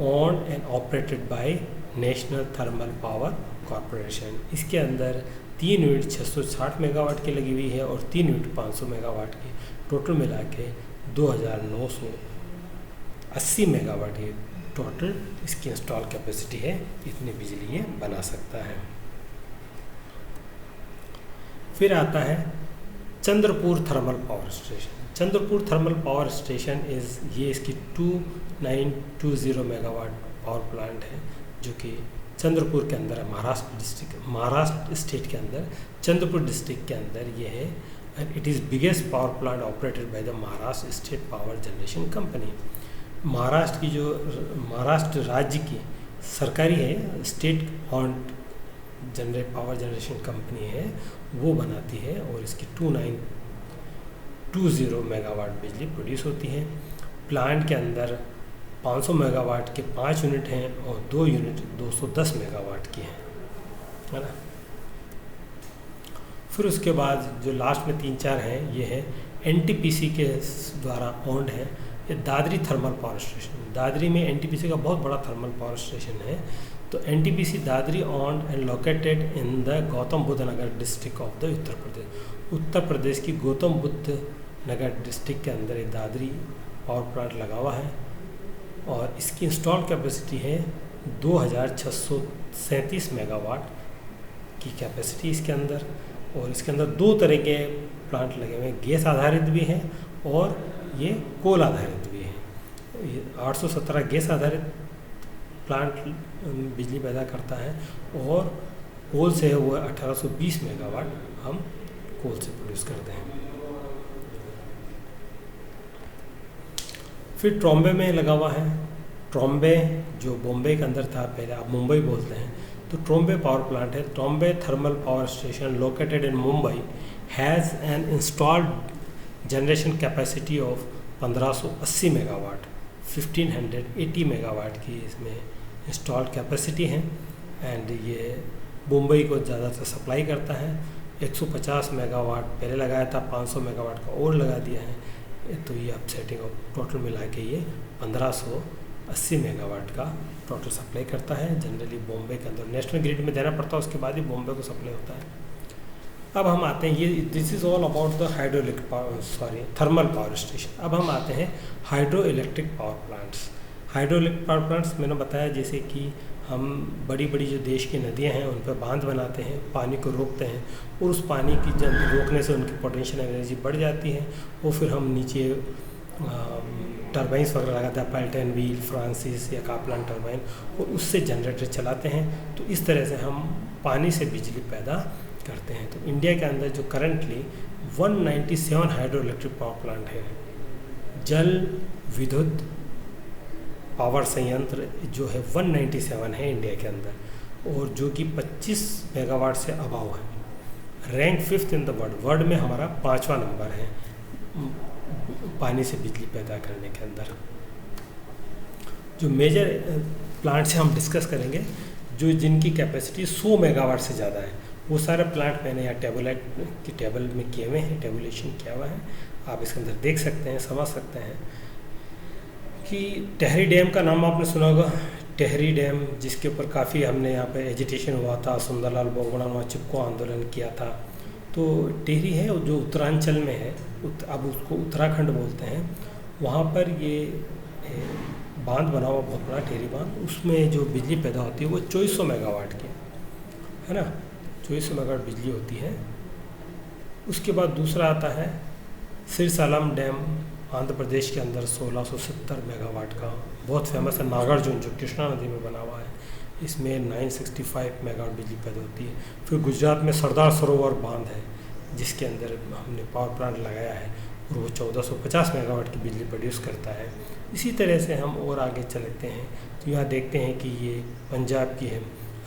owned and operated bye national thermal power corporation. इसके अंदर 3 यूनिट 660 मेगावाट की लगी हुई है और 3 यूनिट 500 मेगावाट की। टोटल मिला के 2,980 मेगावाट की टोटल इसकी इंस्टॉल कैपेसिटी है। इतनी बिजली ये बना सकता है। फिर आता है Chandrapur thermal power station. Chandrapur thermal power station ये इसकी 2920 मेगावाट पावर प्लांट है, जो कि चंद्रपुर के अंदर है, महाराष्ट्र स्टेट के अंदर, चंद्रपुर डिस्ट्रिक्ट के अंदर ये है। And it is biggest power plant operated by the Maharashtra state power generation company. Maharashtra राज्य की सरकारी है, state owned power generation company है, वो बनाती है और इसकी 2920 मेगावाट बिजली प्रोड्यूस होती है। प्लांट के अंदर 500 मेगावाट के 5 यूनिट हैं और 2 यूनिट 210 मेगावाट की हैं, है ना। फिर उसके बाद जो लास्ट में 3-4 हैं, ये है एनटीपीसी के द्वारा ओन्ड है, ये Dadri thermal power station. Dadri में एनटीपीसी का बहुत बड़ा थर्मल पावर स्टेशन है। तो NTPC Dadri owned and located in the Gautam Buddh Nagar district of the Uttar Pradesh. Uttar Pradesh की गौतम बुद्ध नगर डिस्ट्रिक्ट के अंदर एक दादरी पावर प्लांट लगा हुआ है और इसकी इंस्टॉल कैपेसिटी है 2637 मेगावाट की कैपेसिटी इसके अंदर। और इसके अंदर 2 तरह के प्लांट लगे हुए हैं, गैस आधारित भी हैं और ये कोल आधारित भी है। 817 गैस आधारित प्लांट बिजली पैदा करता है और कोल से वो 1820 मेगावाट हम कोल से प्रोड्यूस करते हैं। फिर ट्रॉम्बे में लगा हुआ है। ट्रॉम्बे जो बॉम्बे के अंदर था, पहले आप मुंबई बोलते हैं, तो ट्रॉम्बे पावर प्लांट है। Trombay thermal power station located in Mumbai has an installed generation capacity of 1580 megawatt, 1580 megawatt की इसमें इंस्टॉल्ड कैपेसिटी है। एंड ये मुंबई को ज़्यादातर सप्लाई करता है। 150 मेगावाट पहले लगाया था, 500 मेगावाट का और लगा दिया है, तो ये अब सेटिंग टोटल मिला के ये 1580 मेगावाट का टोटल सप्लाई करता है। जनरली बॉम्बे के अंदर नेशनल ग्रिड में देना पड़ता है, उसके बाद ही बॉम्बे को सप्लाई होता है। अब हम आते हैं, ये this is all about the thermal power station. अब हम आते हैं hydro electric power plants. Hydro electric power plants मैंने बताया जैसे कि हम बड़ी बड़ी जो देश की नदियां हैं उन पर बांध बनाते हैं, पानी को रोकते हैं और उस पानी की जब रोकने से उनकी पोटेंशियल एनर्जी बढ़ जाती है, वो फिर हम नीचे टरबाइंस वगैरह लगाते हैं, पैल्टन व्हील, फ्रांसिस या कापलान टरबाइन, और उससे जनरेटर चलाते हैं। तो इस तरह से हम पानी से बिजली पैदा करते हैं। तो इंडिया के अंदर जो currently 197 hydro electric power plant है। जल विद्युत पावर संयंत्र जो है 197 है इंडिया के अंदर, और जो कि 25 मेगावाट से अभाव है। Rank 5th in the world में हमारा 5वां नंबर है पानी से बिजली पैदा करने के अंदर। जो मेजर प्लांट से हम डिस्कस करेंगे, जो जिनकी कैपेसिटी 100 मेगावाट से ज़्यादा है, वो सारे प्लांट मैंने यहाँ टेबल में किए हुए हैं, टेबुलेशन किया हुआ है, आप इसके अंदर देख सकते हैं, समझ सकते हैं। कि टेहरी डैम का नाम आपने सुना होगा, टेहरी डैम, जिसके ऊपर काफ़ी हमने यहाँ पे एजिटेशन हुआ था, सुंदरलाल बोगड़ा वहाँ चिपको आंदोलन किया था। तो टेहरी है जो उत्तरांचल में है, अब उसको उत्तराखंड बोलते हैं, वहाँ पर ये बांध बना हुआ बहुत बड़ा टेहरी बांध, उसमें जो बिजली पैदा होती है वो 2400 मेगावाट की है ना, 2400 मेगावाट बिजली होती है। उसके बाद दूसरा आता है सिरसालम डैम, आंध्र प्रदेश के अंदर 1670 मेगावाट का, बहुत फेमस है। नागार्जुन जो कृष्णा नदी में बना हुआ है, इसमें 965 मेगावाट बिजली पैदा होती है। फिर गुजरात में सरदार सरोवर बांध है, जिसके अंदर हमने पावर प्लांट लगाया है और वो 1450 मेगावाट की बिजली प्रोड्यूस करता है। इसी तरह से हम और आगे चलते हैं तो यहाँ देखते हैं कि ये पंजाब की है,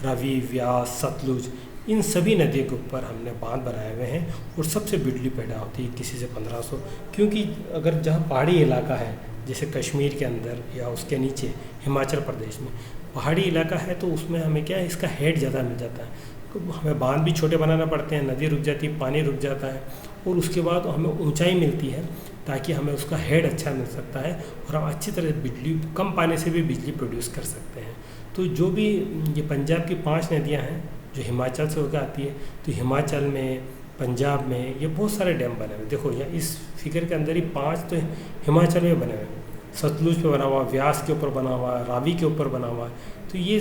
रावी, व्यास, सतलुज, इन सभी नदियों के ऊपर हमने बांध बनाए हुए हैं और सबसे बिजली पैदा होती है किसी से 1500। क्योंकि अगर जहाँ पहाड़ी इलाका है, जैसे कश्मीर के अंदर या उसके नीचे हिमाचल प्रदेश में पहाड़ी इलाका है, तो उसमें हमें क्या है, इसका हेड ज़्यादा मिल जाता है, तो हमें बांध भी छोटे बनाना पड़ते हैं, नदी रुक जाती है, पानी रुक जाता है, और उसके बाद हमें ऊंचाई मिलती है ताकि हमें उसका हेड अच्छा मिल सकता है और हम अच्छी तरह बिजली, कम पानी से भी बिजली प्रोड्यूस कर सकते हैं। तो जो भी ये पंजाब की 5 नदियाँ हैं जो हिमाचल से होकर आती है, तो हिमाचल में, पंजाब में ये बहुत सारे डैम बने हुए। देखो यहाँ इस फिगर के अंदर ही 5 तो हिमाचल में बने हुए, सतलुज पे बना हुआ, व्यास के ऊपर बना हुआ, रावी के ऊपर बना हुआ, तो ये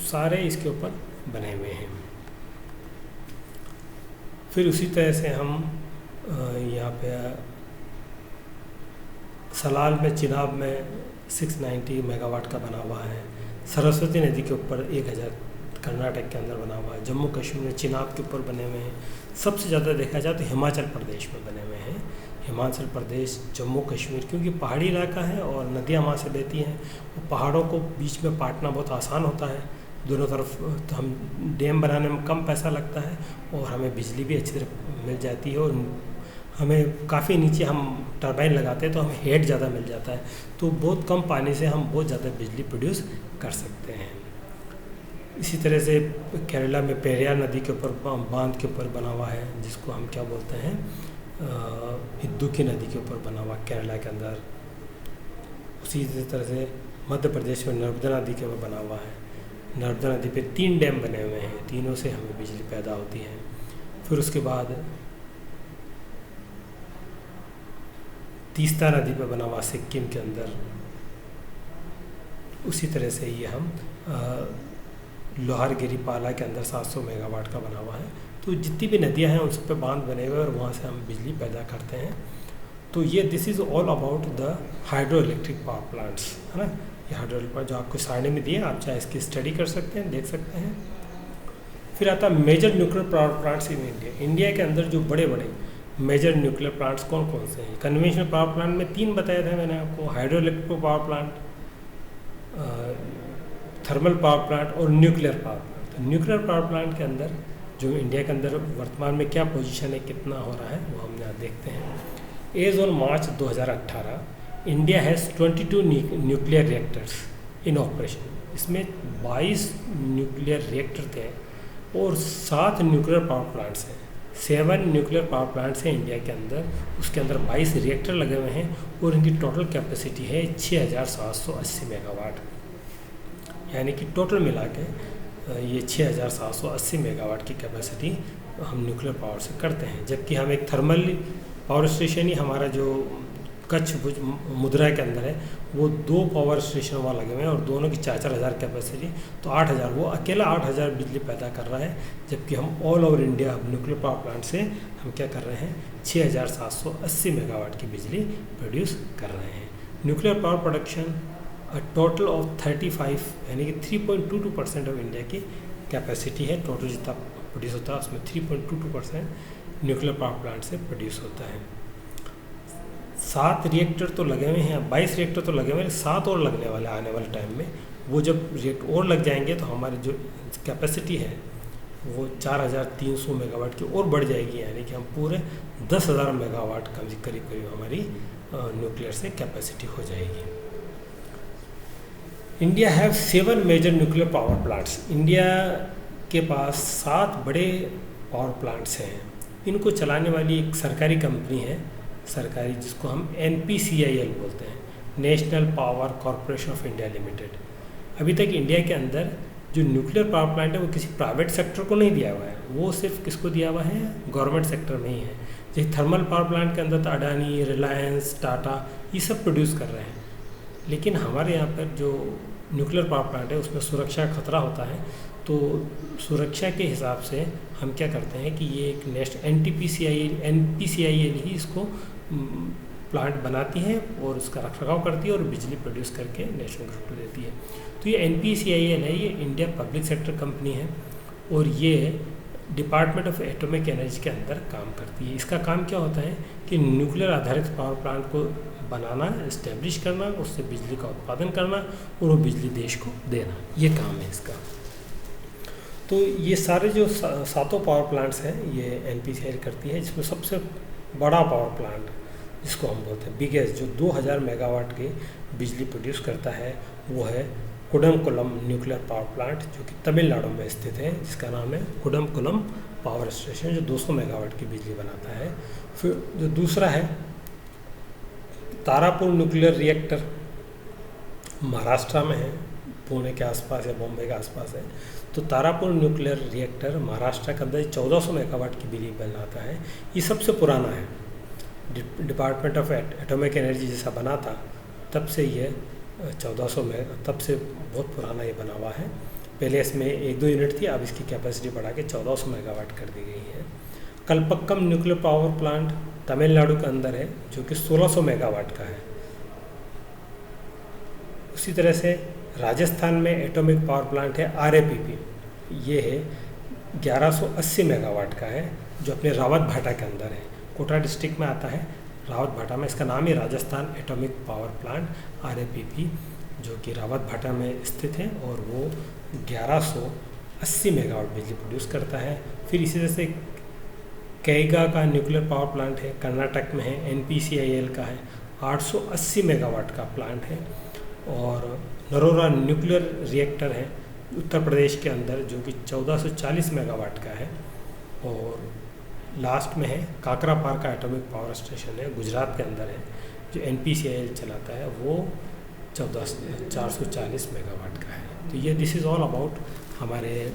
सारे इसके ऊपर बने हुए हैं। फिर उसी तरह से हम यहाँ पे सलाल में, चिनाब में 690 मेगावाट का बना हुआ है। सरस्वती नदी के ऊपर 1000 कर्नाटक के अंदर बना हुआ है। जम्मू कश्मीर में चिनाब के ऊपर बने हुए हैं। सबसे ज़्यादा देखा जाए तो हिमाचल प्रदेश में बने हुए हैं। हिमाचल प्रदेश, जम्मू कश्मीर, क्योंकि पहाड़ी इलाका है और नदियाँ वहाँ से बहती हैं, वो पहाड़ों को बीच में काटना बहुत आसान होता है। दोनों तरफ तो हम डैम बनाने में कम पैसा लगता है और हमें बिजली भी अच्छी तरह मिल जाती है, और हमें काफ़ी नीचे हम टरबाइन लगाते हैं तो हमें हेड ज़्यादा मिल जाता है, तो बहुत कम पानी से हम बहुत ज़्यादा बिजली प्रोड्यूस कर सकते हैं। इसी तरह से केरला में पेरियार नदी के ऊपर, बांध के ऊपर बना हुआ है, जिसको हम क्या बोलते हैं, इद्दुकी नदी के ऊपर बना हुआ केरला के अंदर। उसी तरह से मध्य प्रदेश में नर्मदा नदी के ऊपर बना हुआ है। नर्मदा नदी पे 3 डैम बने हुए हैं, तीनों से हमें बिजली पैदा होती है। फिर उसके बाद तीस्ता नदी पे बना हुआ सिक्किम के अंदर। उसी तरह से ये हम लोहारगिरी पाला के अंदर 700 मेगावाट का बना हुआ है। तो जितनी भी नदियां हैं उन सब पे बांध बने हुए और वहाँ से हम बिजली पैदा करते हैं। तो ये this is all about the hydro electric power plants, है ना। ये हाइड्रो इलेक्ट्रिक जो आपको सारणी में दिए, आप चाहे इसकी स्टडी कर सकते हैं, देख सकते हैं। फिर आता है major nuclear power plants in India. India के अंदर जो बड़े बड़े मेजर न्यूक्लियर प्लांट्स कौन कौन से हैं? कन्वेंशनल पावर प्लांट में 3 बताए थे मैंने आपको, hydro electric power plant, thermal power plant और न्यूक्लियर पावर प्लांट। तो न्यूक्लियर पावर प्लांट के अंदर जो इंडिया के अंदर वर्तमान में क्या पोजीशन है, कितना हो रहा है, वो हम यहाँ देखते हैं। As on March 2018 India has 22 nuclear reactors in operation. इसमें 22 न्यूक्लियर रिएक्टर थे और 7 न्यूक्लियर पावर प्लांट्स हैं। 7 न्यूक्लियर पावर प्लांट्स हैं इंडिया के अंदर, उसके अंदर 22 रिएक्टर लगे हुए हैं और इनकी टोटल कैपेसिटी है 6780 मेगावाट। यानी कि टोटल मिला के ये 6780 मेगावाट की कैपेसिटी हम न्यूक्लियर पावर से करते हैं। जबकि हम एक थर्मल पावर स्टेशन ही, हमारा जो कच्छ मुद्रा के अंदर है, वो 2 पावर स्टेशन वहाँ लगे हुए हैं और दोनों की 4-4 हज़ार कैपेसिटी, तो 8000, वो अकेला 8000 बिजली पैदा कर रहा है। जबकि हम all over India nuclear power plant से हम क्या कर रहे हैं, 6780 मेगावाट की बिजली प्रोड्यूस कर रहे हैं। Nuclear power production total of 35, यानी कि 3.22% ऑफ इंडिया की कैपेसिटी है। टोटल जितना प्रोड्यूस होता है उसमें 3.22% न्यूक्लियर पावर प्लांट से प्रोड्यूस होता है। 7 रिएक्टर तो लगे हुए हैं, 22 रिएक्टर तो लगे हुए हैं, 7 और लगने वाले आने वाले टाइम में। वो जब रिएक्टर और लग जाएंगे तो हमारी जो कैपेसिटी है वो 4300 मेगावाट की और बढ़ जाएगी। यानी कि हम पूरे 10,000 मेगावाट का करीब करीब हमारी न्यूक्लियर से कैपेसिटी हो जाएगी। India have 7 major nuclear power plants. India के पास 7 बड़े पावर प्लांट्स हैं। इनको चलाने वाली एक सरकारी कंपनी है, सरकारी, जिसको हम NPCIL बोलते हैं, national power corporation of India limited. अभी तक इंडिया के अंदर जो न्यूक्लियर पावर प्लांट है वो किसी प्राइवेट सेक्टर को नहीं दिया हुआ है, वो सिर्फ किसको दिया हुआ है, गवर्नमेंट सेक्टर में ही है। जैसे थर्मल पावर प्लांट के अंदर तो अडानी, रिलायंस, टाटा ये सब प्रोड्यूस कर रहे हैं। लेकिन हमारे यहाँ पर जो न्यूक्लियर पावर प्लांट है उसमें सुरक्षा का खतरा होता है, तो सुरक्षा के हिसाब से हम क्या करते हैं कि ये एक NPCIL ही इसको प्लांट बनाती है और उसका रखरखाव करती है और बिजली प्रोड्यूस करके नेशनल ग्रिड को देती है। तो ये NPCIL है, ये इंडिया पब्लिक सेक्टर कंपनी है और ये डिपार्टमेंट ऑफ एटॉमिक एनर्जी के अंदर काम करती है। इसका काम क्या होता है कि न्यूक्लियर आधारित पावर प्लांट को बनाना, इस्टेब्लिश करना, उससे बिजली का उत्पादन करना और वो बिजली देश को देना, ये काम है इसका। तो ये सारे जो 7 पावर प्लांट्स हैं ये NPCIL करती है। जिसमें सबसे बड़ा पावर प्लांट जिसको हम बोलते हैं बिगेस्ट, जो 2000 मेगावाट की बिजली प्रोड्यूस करता है, वो है कुडमकुलम न्यूक्लियर पावर प्लांट, जो कि तमिलनाडु में स्थित है, जिसका नाम है कुडमकुलम पावर स्टेशन, जो 200 मेगावाट की बिजली बनाता है। फिर जो दूसरा है तारापुर न्यूक्लियर रिएक्टर, महाराष्ट्र में है, पुणे के आसपास या बॉम्बे के आसपास है। तो तारापुर न्यूक्लियर रिएक्टर महाराष्ट्र के अंदर 1400 मेगावाट की बिजली बनाता है। ये सबसे पुराना है, डिपार्टमेंट ऑफ एटॉमिक एनर्जी जैसा बना था तब से ये 1400 में, तब से बहुत पुराना ये बना हुआ है। पहले इसमें 1-2 यूनिट थी, अब इसकी कैपेसिटी बढ़ा के 1400 मेगावाट कर दी गई है। Kalpakkam nuclear power plant Tamil Nadu के अंदर है जो कि 1600 मेगावाट का है। उसी तरह से राजस्थान में एटॉमिक पावर प्लांट है RAPP, ये है 1180 मेगावाट का है जो अपने रावत भाटा के अंदर है, कोटा डिस्ट्रिक्ट में आता है रावत भाटा में। इसका नाम ही Rajasthan atomic power plant RAPP जो कि रावत भाटा में स्थित है और वो 1180 मेगावाट बिजली प्रोड्यूस करता है। फिर इसी तरह से कैगा का न्यूक्लियर पावर प्लांट है, कर्नाटक में है, NPCIL का है, 880 मेगावाट का प्लांट है। और नरोरा न्यूक्लियर रिएक्टर है उत्तर प्रदेश के अंदर जो कि 1440 मेगावाट का है। और लास्ट में है काकरापार का एटॉमिक पावर स्टेशन है, गुजरात के अंदर है, जो NPCIL चलाता है, वो 440 मेगावाट का है। तो ये दिस इज़ ऑल अबाउट हमारे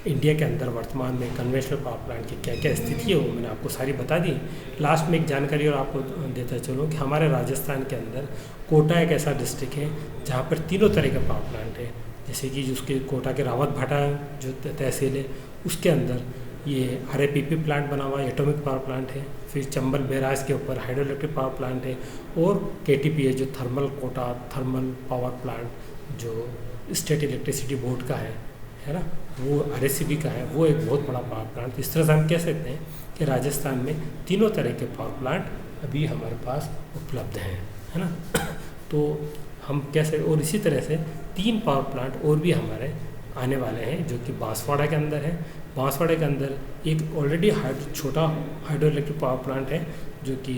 इंडिया के अंदर वर्तमान में कन्वेंशनल पावर प्लांट की क्या क्या स्थिति है, वो मैंने आपको सारी बता दी। लास्ट में एक जानकारी और आपको देता चलूँ कि हमारे राजस्थान के अंदर कोटा एक ऐसा डिस्ट्रिक्ट है जहाँ पर तीनों तरह के पावर प्लांट है। जैसे कि उसके कोटा के रावत भाटा जो तहसील है उसके अंदर ये RAPP प्लांट बना हुआ है, एटॉमिक पावर प्लांट है। फिर चंबल बैराज के ऊपर हाइड्रो इलेक्ट्रिक पावर प्लांट है। और KTP है जो thermal Kota thermal power plant जो स्टेट इलेक्ट्रिसिटी बोर्ड का है ना, वो RSCB का है, वो एक बहुत बड़ा पावर प्लांट। इस तरह से हम कह सकते हैं कि राजस्थान में तीनों तरह के पावर प्लांट अभी हमारे पास उपलब्ध हैं, है ना। तो हम कैसे, और इसी तरह से 3 पावर प्लांट और भी हमारे आने वाले हैं जो कि बांसवाड़ा के अंदर है। बांसवाड़ा के अंदर एक ऑलरेडी छोटा हाइड्रो इलेक्ट्रिक पावर प्लांट है जो कि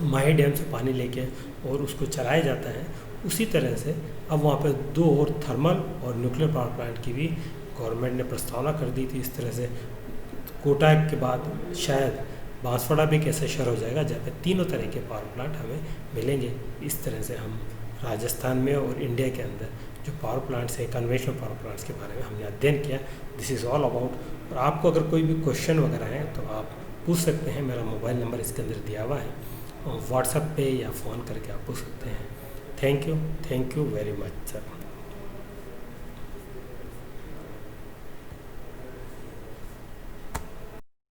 माही डैम से पानी लेके और उसको चलाया जाता है। उसी तरह से अब वहाँ पर 2 और थर्मल और न्यूक्लियर पावर प्लांट की भी गवर्नमेंट ने प्रस्तावना कर दी थी। इस तरह से कोटा के बाद शायद बांसवाड़ा भी कैसे शहर हो जाएगा जहाँ पे तीनों तरह के पावर प्लांट हमें मिलेंगे। इस तरह से हम राजस्थान में और इंडिया के अंदर जो पावर प्लांट्स हैं, कन्वेंशनल पावर प्लांट्स के बारे में हमने अध्ययन किया। This is all about. और आपको अगर कोई भी क्वेश्चन वगैरह है तो आप पूछ सकते हैं, मेरा मोबाइल नंबर इसके अंदर दिया हुआ है, और व्हाट्सएप पे या फ़ोन करके आप पूछ सकते हैं। Thank you very much sir.